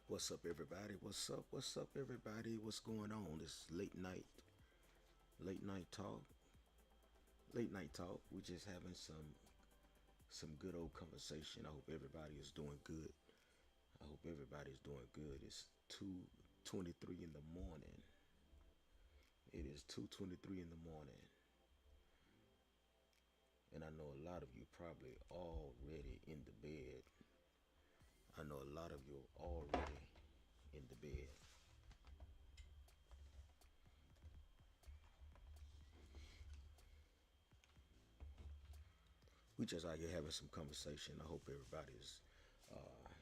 What's up, everybody? What's up? What's up, everybody? What's going on? This late night talk, late night talk. We're just having some good old conversation. I hope everybody is doing good. I hope everybody's doing good. It's 2:23 in the morning. It is 2:23 in the morning, and I know a lot of you probably already in the bed. I know a lot of you already in the bed. We just out here having some conversation. I hope everybody's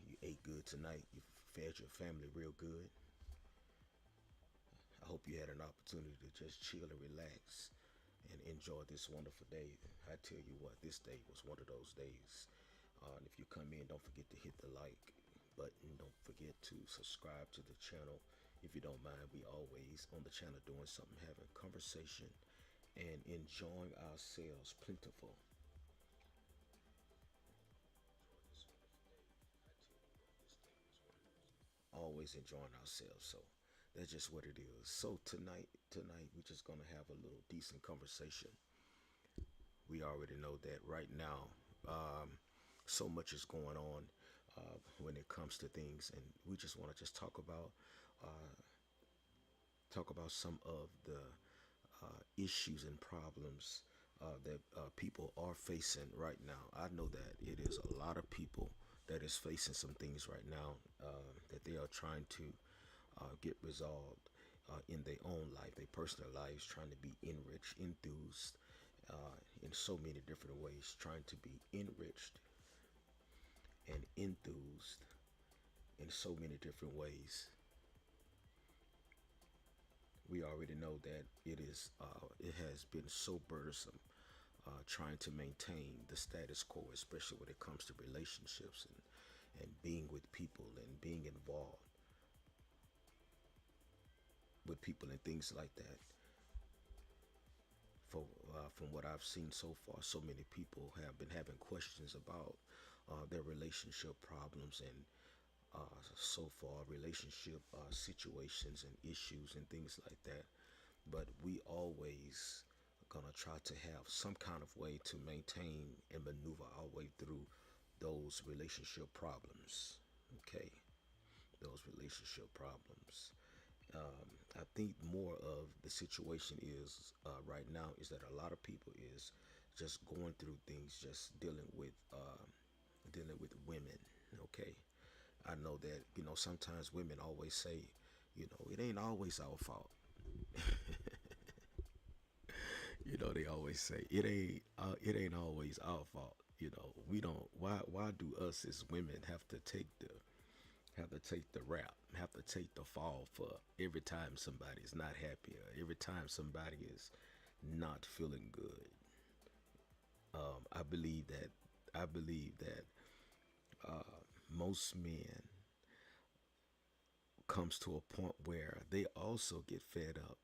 you ate good tonight. You fed your family real good. I hope you had an opportunity to just chill and relax and enjoy this wonderful day. I tell you what, this day was one of those days. And if you come in, don't forget to hit the like button. Don't forget to subscribe to the channel. If you don't mind, we always on the channel doing something, having conversation and enjoying ourselves plentiful. Always enjoying ourselves. So that's just what it is. So tonight we're just gonna have a little decent conversation. We already know that right now, so much is going on when it comes to things, and we just want to just talk about some of the issues and problems that people are facing right now. I know that it is a lot of people that is facing some things right now that they are trying to get resolved in their own life, their personal lives, trying to be enriched, enthused in so many different ways, trying to be enriched and enthused in so many different ways. We already know that it has been so burdensome trying to maintain the status quo, especially when it comes to relationships and being with people and being involved with people and things like that. From what I've seen so far, so many people have been having questions about their relationship problems and so far relationship situations and issues and things like that. But we always gonna try to have some kind of way to maintain and maneuver our way through those relationship problems. Okay, those relationship problems. I think more of the situation is right now is that a lot of people is just going through things, just dealing with women. Okay, I know that sometimes women always say, it ain't always our fault. They always say it ain't always our fault. We don't. Why do us as women have to take the rap, have to take the fall for every time somebody's not happy, or every time somebody is not feeling good. I believe that I believe that most men comes to a point where they also get fed up.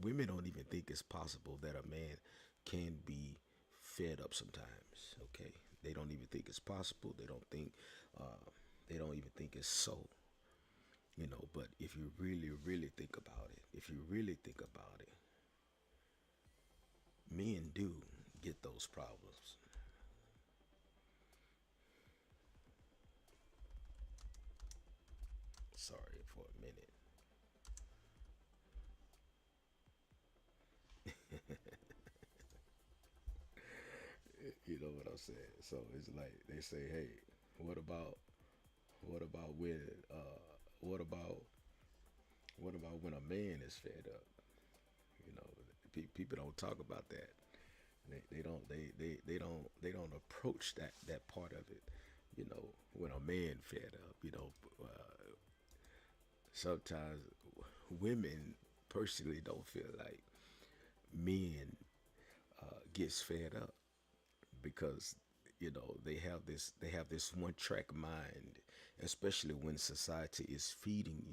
Women don't even think it's possible that a man can be fed up sometimes. Okay, they don't even think it's possible. They don't even think it's so. But if you really, really think about it, if you really think about it, men do get those problems. Sorry for a minute. You know what I'm saying? So it's like they say, hey, what about what about when what about what about when a man is fed up? You know, people don't talk about that. They don't approach that part of it. When a man fed up, sometimes women personally don't feel like men gets fed up because they have this one track mind, especially when society is feeding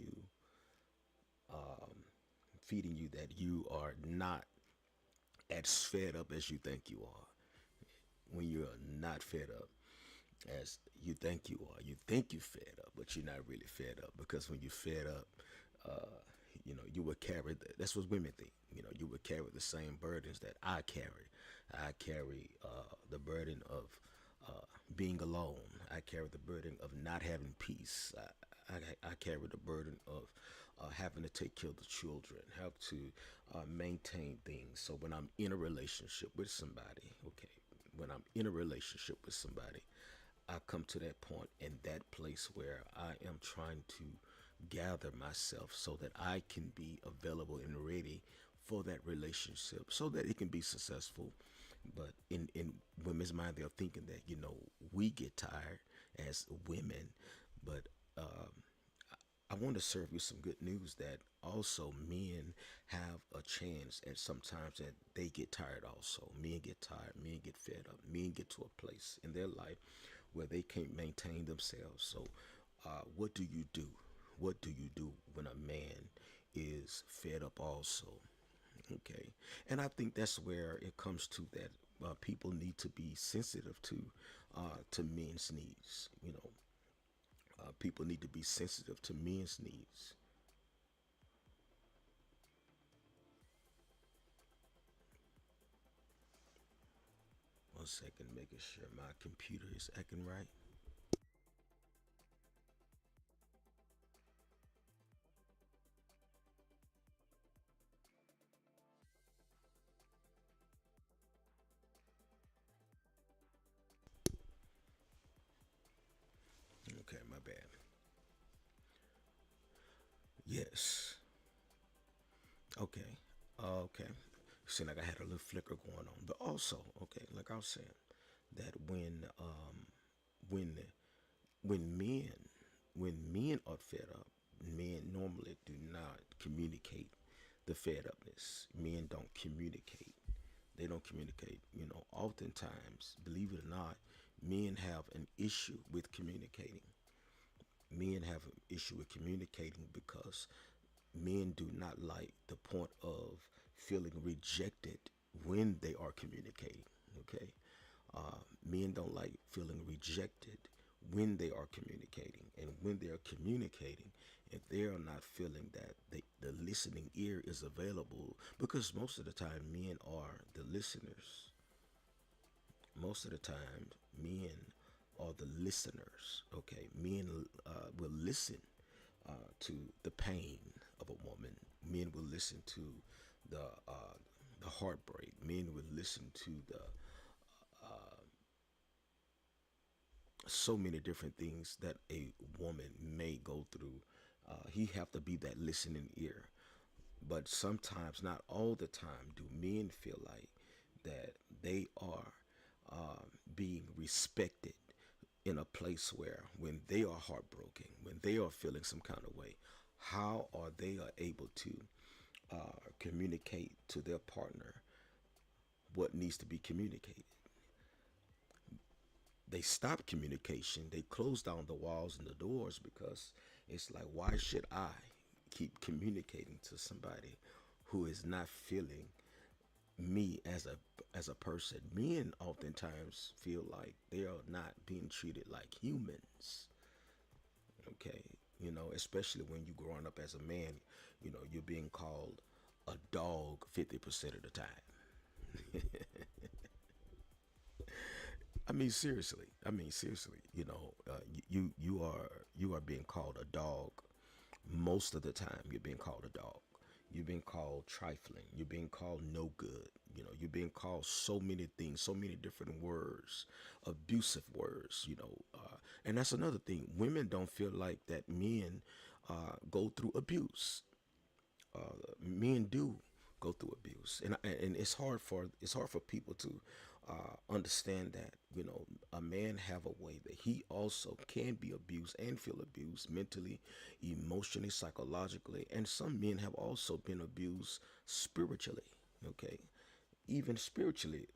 you that you are not as fed up as you think you are when you're not fed up. as you think you are. You think you fed up, but you're not really fed up because when you fed up, uh, you would carry. That's what women think. You would carry the same burdens that I carry. I carry the burden of being alone. I carry the burden of not having peace. I carry the burden of having to take care of the children, have to maintain things. So when I'm in a relationship with somebody, okay, when I'm in a relationship with somebody, I come to that point in that place where I am trying to gather myself so that I can be available and ready for that relationship so that it can be successful. But in women's mind, they're thinking that, we get tired as women. But I want to serve you some good news that also men have a chance at sometimes that they get tired also. Men get tired, men get fed up, men get to a place in their life where they can't maintain themselves. So, what do you do? What do you do when a man is fed up also? Okay. And I think that's where it comes to that people need to be sensitive to men's needs. People need to be sensitive to men's needs. 1 second, making sure my computer is acting right. Okay, my bad. Yes. Okay. Okay. Seemed like I had a little flicker going on, but also, okay, like I was saying, that when when men when men are fed up, men normally do not communicate the fed upness. Men don't communicate. They don't communicate. Oftentimes, believe it or not, men have an issue with communicating. Men have an issue with communicating because men do not like the point of feeling rejected when they are communicating. Okay, men don't like feeling rejected when they are communicating, and when they are communicating, if they are not feeling that the listening ear is available, because most of the time men are the listeners. Most of the time, men are the listeners. Okay, men will listen to the pain of a woman. Men will listen to the uh, the heartbreak. Men will listen to the so many different things that a woman may go through. He have to be that listening ear. But sometimes, not all the time, do men feel like that they are being respected in a place where when they are heartbroken, when they are feeling some kind of way, how are they are able to communicate to their partner what needs to be communicated? They stop communication. They close down the walls and the doors because it's like, why should I keep communicating to somebody who is not feeling me as a person? Men oftentimes feel like they are not being treated like humans. Okay, especially when you growing up as a man, you're being called a dog 50% of the time. I mean seriously. I mean seriously. You are being called a dog most of the time. You're being called a dog. You're being called trifling. You're being called no good. You're being called so many things, so many different words, abusive words. And that's another thing. Women don't feel like that men go through abuse. Men do go through abuse, and it's hard for people to understand that a man have a way that he also can be abused and feel abused mentally, emotionally, psychologically, and some men have also been abused spiritually. Okay, even spiritually,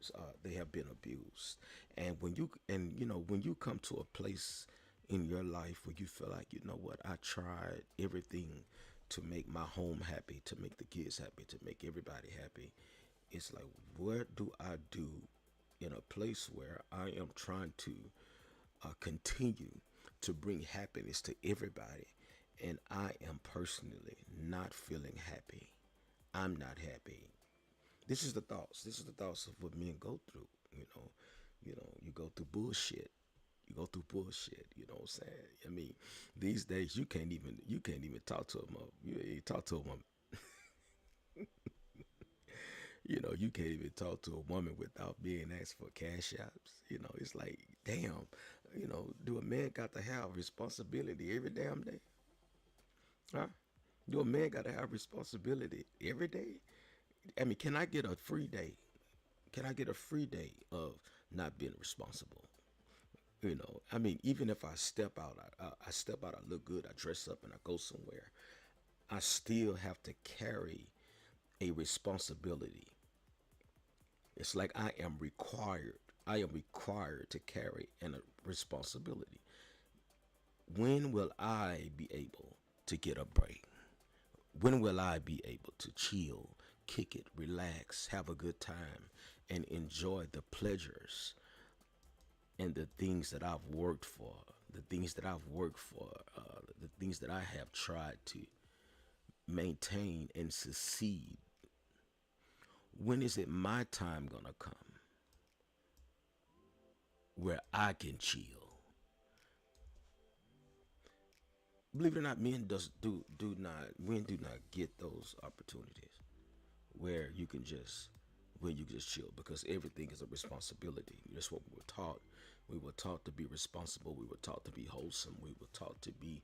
they have been abused. And when you come to a place in your life where you feel like, what, I tried everything to make my home happy, to make the kids happy, to make everybody happy. It's like, what do I do in a place where I am trying to continue to bring happiness to everybody, and I am personally not feeling happy. I'm not happy. This is the thoughts. This is the thoughts of what men go through. You go through bullshit. You go through bullshit. You know what I'm saying? I mean, these days you can't even talk to them. You talk to them. You can't even talk to a woman without being asked for cash apps. It's like, damn. Do a man got to have responsibility every damn day? Huh? Do a man got to have responsibility every day? I mean, can I get a free day? Can I get a free day of not being responsible? I mean, even if I step out, I step out, I look good, I dress up, and I go somewhere, I still have to carry a responsibility. It's like I am required. I am required to carry a responsibility. When will I be able to get a break? When will I be able to chill, kick it, relax, have a good time, and enjoy the pleasures and the things that I've worked for, the things that I've worked for, the things that I have tried to maintain and succeed? When is it my time gonna come where I can chill? Believe it or not, men do not get those opportunities where you can just chill, because everything is a responsibility. That's what we were taught. We were taught to be responsible. We were taught to be wholesome. We were taught to be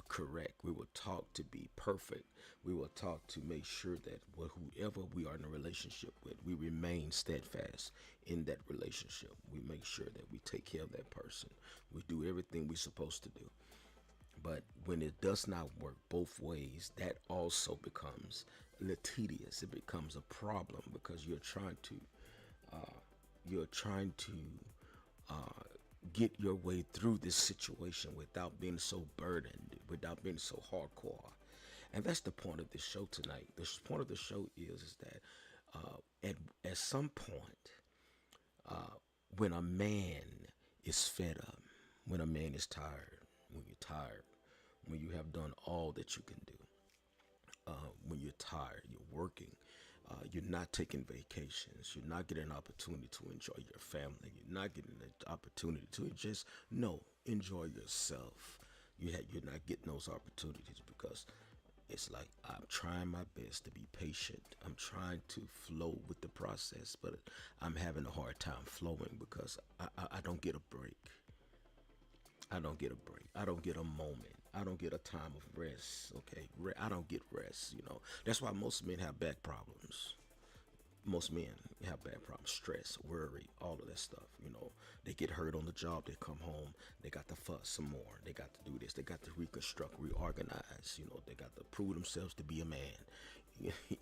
correct. We were taught to be perfect. We were taught to make sure that whoever we are in a relationship with, we remain steadfast in that relationship. We make sure that we take care of that person. We do everything we're supposed to do. But when it does not work both ways, that also becomes litigious. It becomes a problem, because you're trying to uh, get your way through this situation without being so burdened, without being so hardcore. And that's the point of this show tonight. The point of the show is that at some point, when a man is fed up, when a man is tired, when you're tired, when you have done all that you can do, when you're tired, you're working, you're not taking vacations, you're not getting an opportunity to enjoy your family, you're not getting an opportunity to just enjoy yourself. You're not getting those opportunities because it's like, I'm trying my best to be patient. I'm trying to flow with the process, but I'm having a hard time flowing because I don't get a break. I don't get a break. I don't get a moment. I don't get a time of rest. Okay, I don't get rest. That's why most men have back problems. Most men have back problems, stress, worry, all of that stuff. They get hurt on the job. They come home. They got to fuss some more. They got to do this. They got to reconstruct, reorganize. They got to prove themselves to be a man,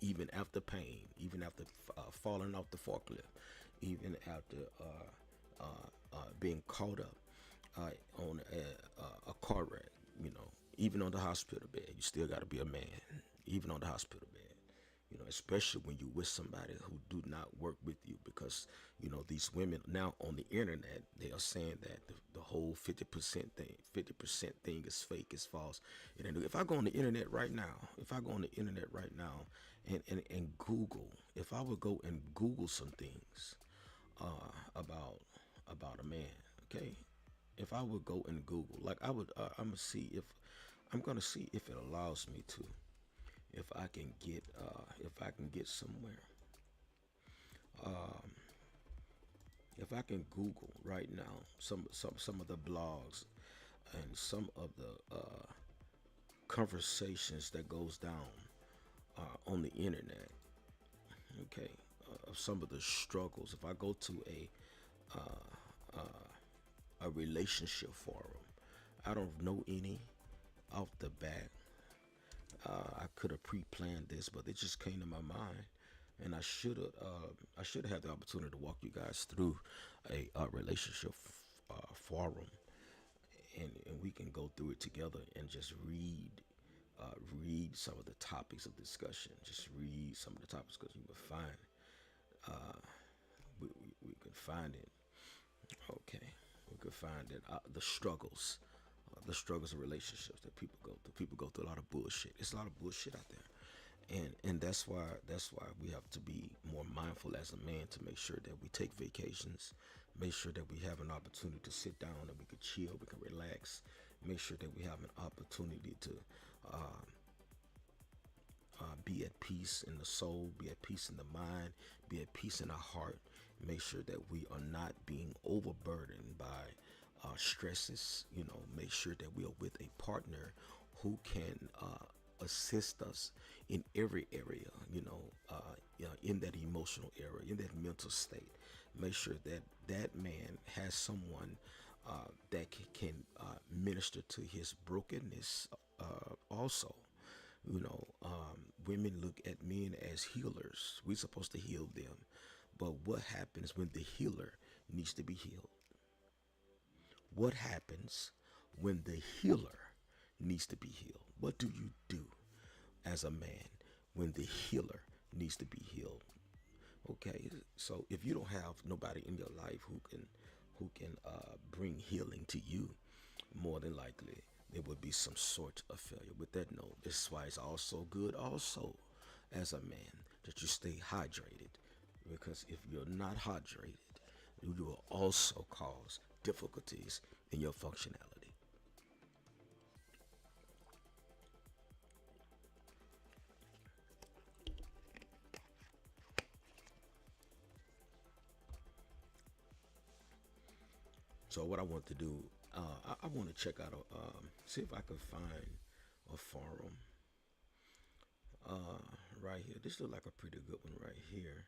even after pain, even after falling off the forklift, even after being caught up on a car wreck, even on the hospital bed, you still got to be a man, even on the hospital bed, especially when you with somebody who do not work with you, because, these women now on the internet, they are saying that the whole 50% thing is fake, is false. And if I go on the internet right now, and Google, if I would go and Google some things about a man, okay, if I would go and Google, like I'm gonna see if it allows me to, if I can get somewhere, if I can Google right now some of the blogs and some of the conversations that goes down on the internet, okay, of some of the struggles. If I go to a relationship forum, I don't know any off the bat. I could have pre-planned this, but it just came to my mind, and I should have the opportunity to walk you guys through a relationship forum, and we can go through it together and just read some of the topics of discussion. Just read some of the topics, because you will find we can find it. Okay. We could find that the struggles of relationships that people go through. People go through a lot of bullshit. It's a lot of bullshit out there, and that's why we have to be more mindful as a man to make sure that we take vacations, make sure that we have an opportunity to sit down and we can chill, we can relax, make sure that we have an opportunity to uh, be at peace in the soul, be at peace in the mind, be at peace in our heart. Make sure that we are not being overburdened by stresses. Make sure that we are with a partner who can assist us in every area. In that emotional area, in that mental state. Make sure that that man has someone that can minister to his brokenness also. Women look at men as healers. We're supposed to heal them. But what happens when the healer needs to be healed? What happens when the healer needs to be healed? What do you do as a man when the healer needs to be healed? Okay, so if you don't have nobody in your life who can bring healing to you, more than likely there would be some sort of failure. With that note, this is why it's also good, also as a man, that you stay hydrated, because if you're not hydrated, you will also cause difficulties in your functionality. So what I want to do, I want to check out, see if I can find a forum right here. This looks like a pretty good one right here.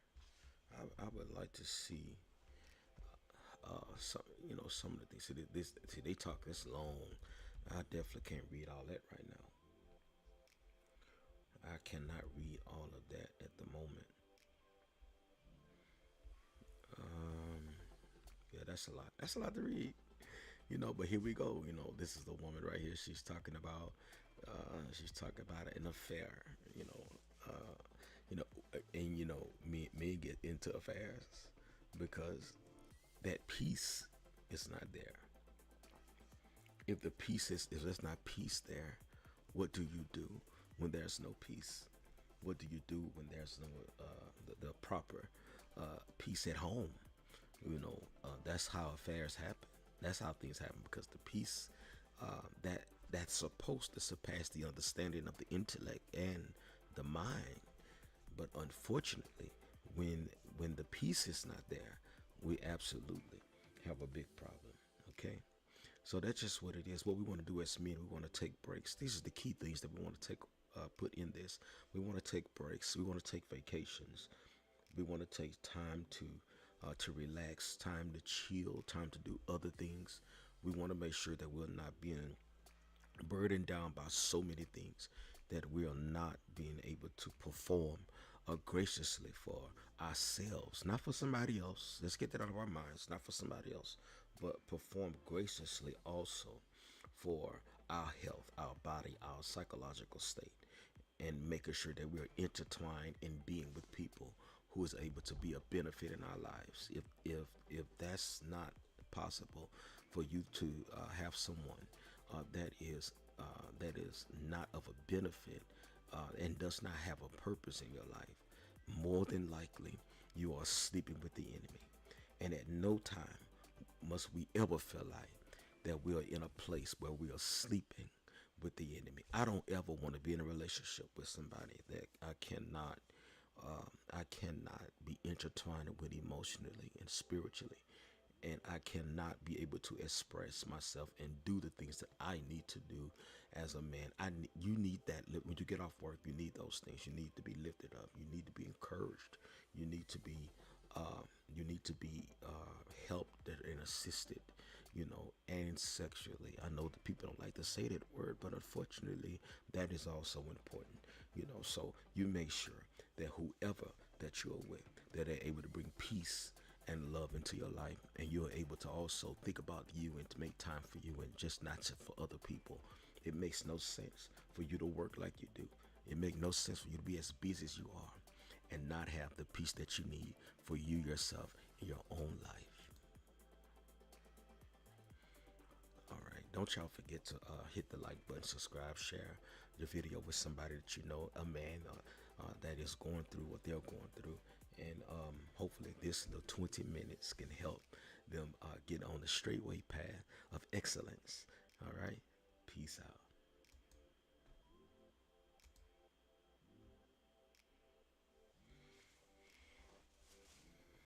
I would like to see some of the things. See, they talk this long. I definitely can't read all that right now. I cannot read all of that at the moment. Um, yeah, that's a lot. That's a lot to read. But here we go. This is the woman right here. She's talking about an affair. Uh, you know, and men get into affairs because that peace is not there. If there's not peace there, what do you do when there's no peace? What do you do when there's no the proper peace at home? That's how affairs happen. That's how things happen, because the peace that's supposed to surpass the understanding of the intellect and the mind. But unfortunately, when the peace is not there, we absolutely have a big problem. Okay, so that's just what it is. What we want to do as men, we want to take breaks. These are the key things that we want to take put in this. We want to take breaks. We want to take vacations. We want to take time to relax, time to chill, time to do other things. We want to make sure that we're not being burdened down by so many things that we are not being able to perform graciously for ourselves, not for somebody else. Let's get that out of our minds, not for somebody else, but perform graciously also for our health, our body, our psychological state, and making sure that we're intertwined in being with people who is able to be a benefit in our lives. If that's not possible for you to have someone that is not of a benefit and does not have a purpose in your life, more than likely you are sleeping with the enemy. And at no time must we ever feel like that we are in a place where we are sleeping with the enemy. I don't ever want to be in a relationship with somebody that I cannot be intertwined with emotionally and spiritually, and I cannot be able to express myself and do the things that I need to do as a man. You need that when you get off work. You need those things. You need to be lifted up. You need to be encouraged. You need to be helped and assisted. And sexually. I know that people don't like to say that word, but unfortunately, that is also important. So you make sure that whoever that you're with, that they're able to bring peace and love into your life, and you're able to also think about you and to make time for you, and just not just for other people. It makes no sense for you to work like you do. It makes no sense for you to be as busy as you are and not have the peace that you need for you yourself in your own life. don't y'all forget to hit the like button, subscribe, share the video with somebody that you know, a man that is going through what they're going through. And hopefully this little 20 minutes can help them get on the straightway path of excellence. All right. Peace out.